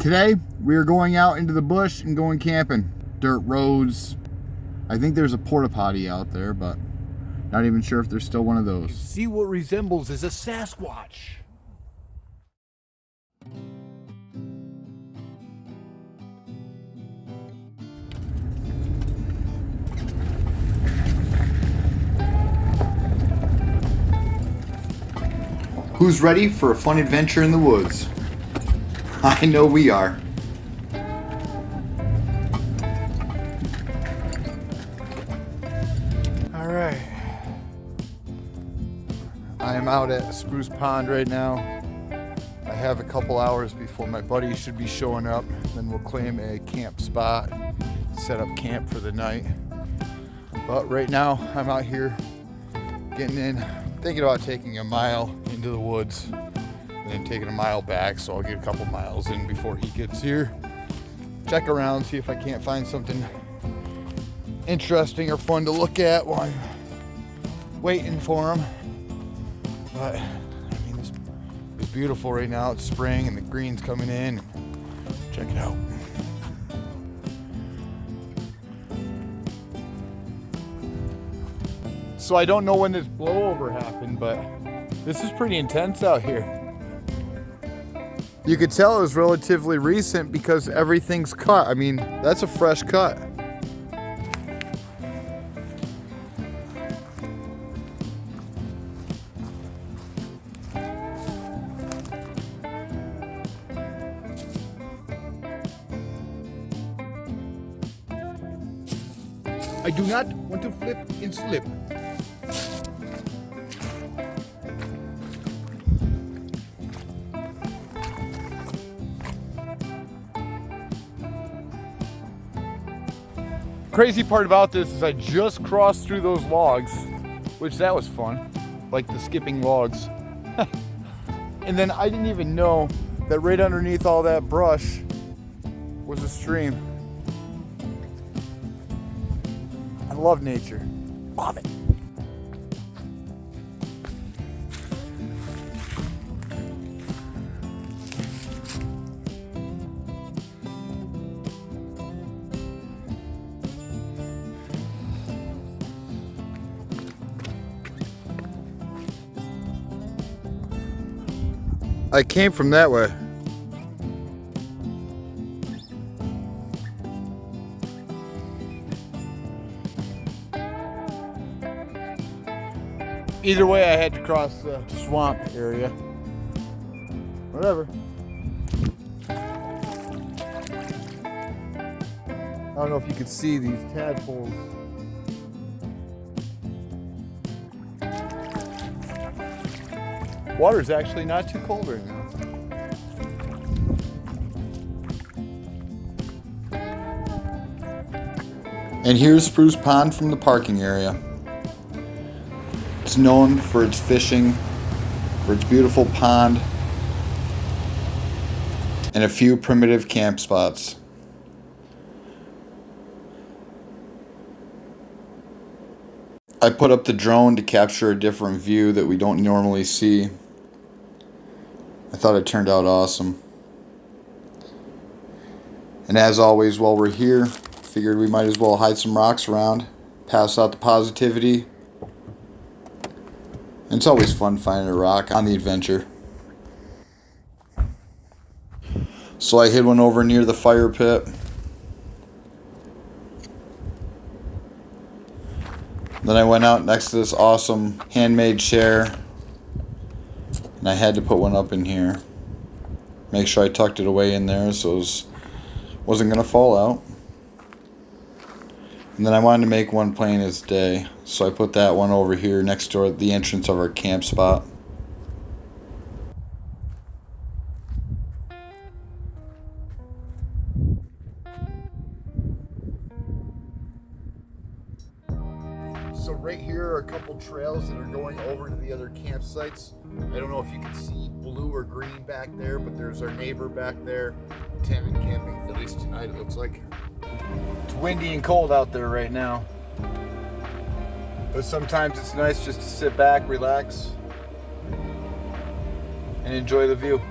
Today, we are going out into the bush and going camping. Dirt roads. I think there's a porta potty out there, but not even sure if there's still one of those. See what resembles as a Sasquatch. Who's ready for a fun adventure in the woods? I know we are. All right. I am out at Spruce Pond right now. I have a couple hours before my buddy should be showing up. Then we'll claim a camp spot, set up camp for the night. But right now, I'm out here getting in, thinking about taking a mile into the woods and then taking a mile back, so I'll get a couple miles in before he gets here. Check around, see if I can't find something interesting or fun to look at while I'm waiting for him. But I mean, it's beautiful right now. It's spring and the green's coming in. Check it out. So I don't know when this blowover happened, but this is pretty intense out here. You could tell it was relatively recent because everything's cut. I mean, that's a fresh cut. I do not want to flip and slip. Crazy part about this is I just crossed through those logs, which that was fun, like the skipping logs. And then I didn't even know that right underneath all that brush was a stream. I love nature. Love it. I came from that way. Either way, I had to cross the swamp area. Whatever. I don't know if you can see these tadpoles. Water's actually not too cold right now. And here's Spruce Pond from the parking area. It's known for its fishing, for its beautiful pond, and a few primitive camp spots. I put up the drone to capture a different view that we don't normally see. I thought it turned out awesome. And as always, while we're here, figured we might as well hide some rocks around, pass out the positivity. And it's always fun finding a rock on the adventure. So I hid one over near the fire pit. Then I went out next to this awesome handmade chair. And I had to put one up in here. Make sure I tucked it away in there so it wasn't going to fall out. And then I wanted to make one plain as day. So I put that one over here next to the entrance of our camp spot. So right here are a couple trails that are going over to the other campsites. I don't know if you can see blue or green back there, but there's our neighbor back there, tent and camping, at least tonight it looks like. It's windy and cold out there right now. But sometimes it's nice just to sit back, relax, and enjoy the view.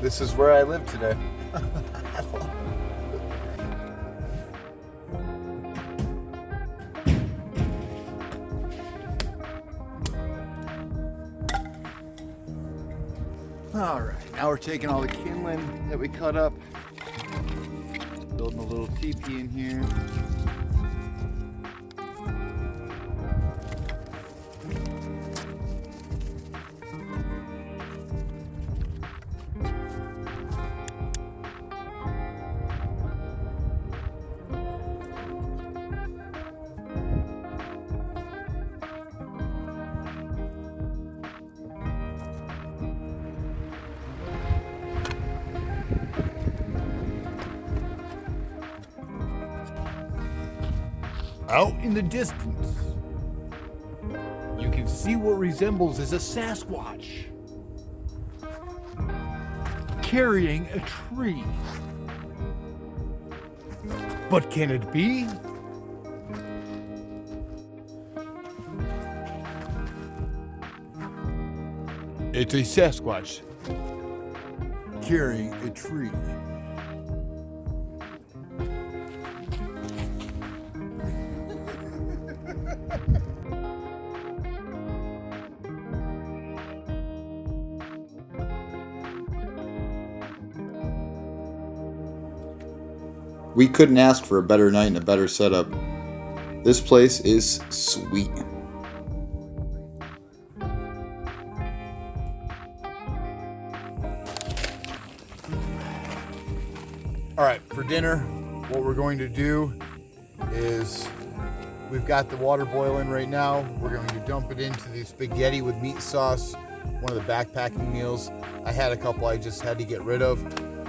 This is where I live today. All right, now we're taking all the kindling that we cut up, building a little teepee in here. Out in the distance, you can see what resembles as a Sasquatch carrying a tree. But can it be? It's a Sasquatch carrying a tree. We couldn't ask for a better night and a better setup. This place is sweet. All right, for dinner, what we're going to do is we've got the water boiling right now. We're going to dump it into the spaghetti with meat sauce, one of the backpacking meals. I had a couple I just had to get rid of,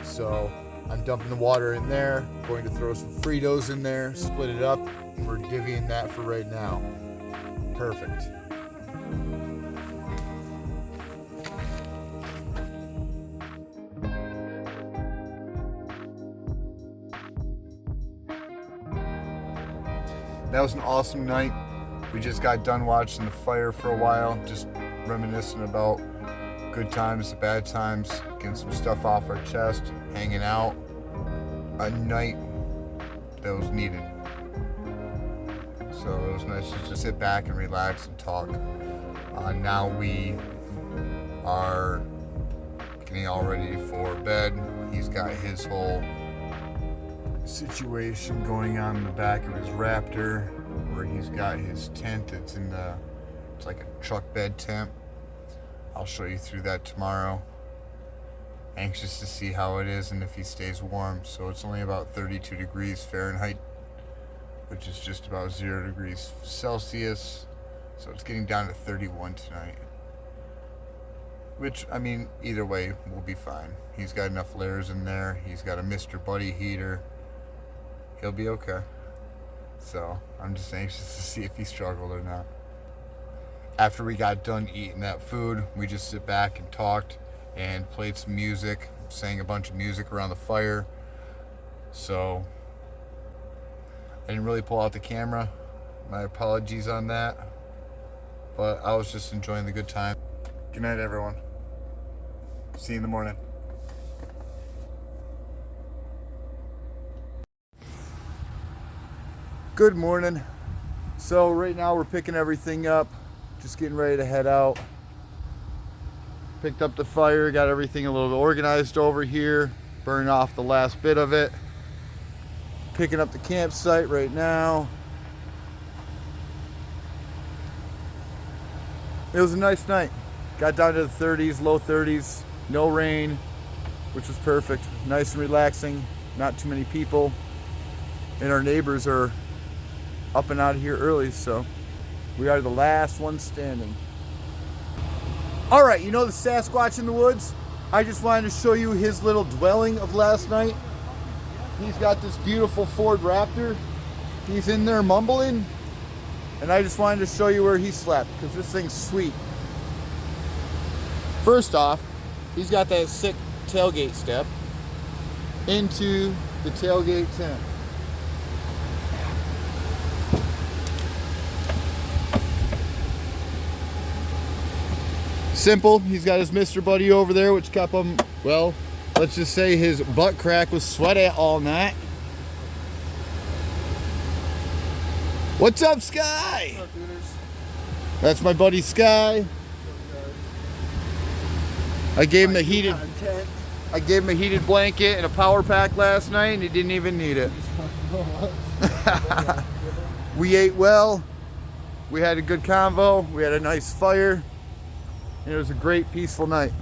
so I'm dumping the water in there, going to throw some Fritos in there, split it up, and we're divvying that for right now. Perfect. That was an awesome night. We just got done watching the fire for a while, just reminiscing about good times, bad times, getting some stuff off our chest, hanging out. A night that was needed. So it was nice to just sit back and relax and talk. Now we are getting all ready for bed. He's got his whole situation going on in the back of his Raptor, where he's got his tent. It's like a truck bed tent. I'll show you through that tomorrow. Anxious to see how it is and if he stays warm. So it's only about 32 degrees Fahrenheit, which is just about 0 degrees Celsius. So it's getting down to 31 tonight. Which, I mean, either way, we'll be fine. He's got enough layers in there. He's got a Mr. Buddy heater. He'll be okay. So I'm just anxious to see if he struggled or not. After we got done eating that food, we just sit back and talked and played some music, sang a bunch of music around the fire. So I didn't really pull out the camera. My apologies on that. But I was just enjoying the good time. Good night, everyone. See you in the morning. Good morning. So right now we're picking everything up, just getting ready to head out. Picked up the fire, got everything a little organized over here, burning off the last bit of it. Picking up the campsite right now. It was a nice night. Got down to the 30s, low 30s, no rain, which was perfect. Nice and relaxing, not too many people. And our neighbors are up and out of here early, so we are the last ones standing. All right, you know the Sasquatch in the woods? I just wanted to show you his little dwelling of last night. He's got this beautiful Ford Raptor. He's in there mumbling, and I just wanted to show you where he slept, because this thing's sweet. First off, he's got that sick tailgate step into the tailgate tent. Simple. He's got his Mr. Buddy over there, which kept him, well, let's just say his butt crack was sweaty all night. What's up, Sky? What's up, dudes? That's my buddy Sky. I gave him a heated blanket and a power pack last night, and he didn't even need it. We ate well. We had a good convo. We had a nice fire. And it was a great, peaceful night.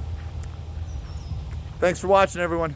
Thanks for watching, everyone.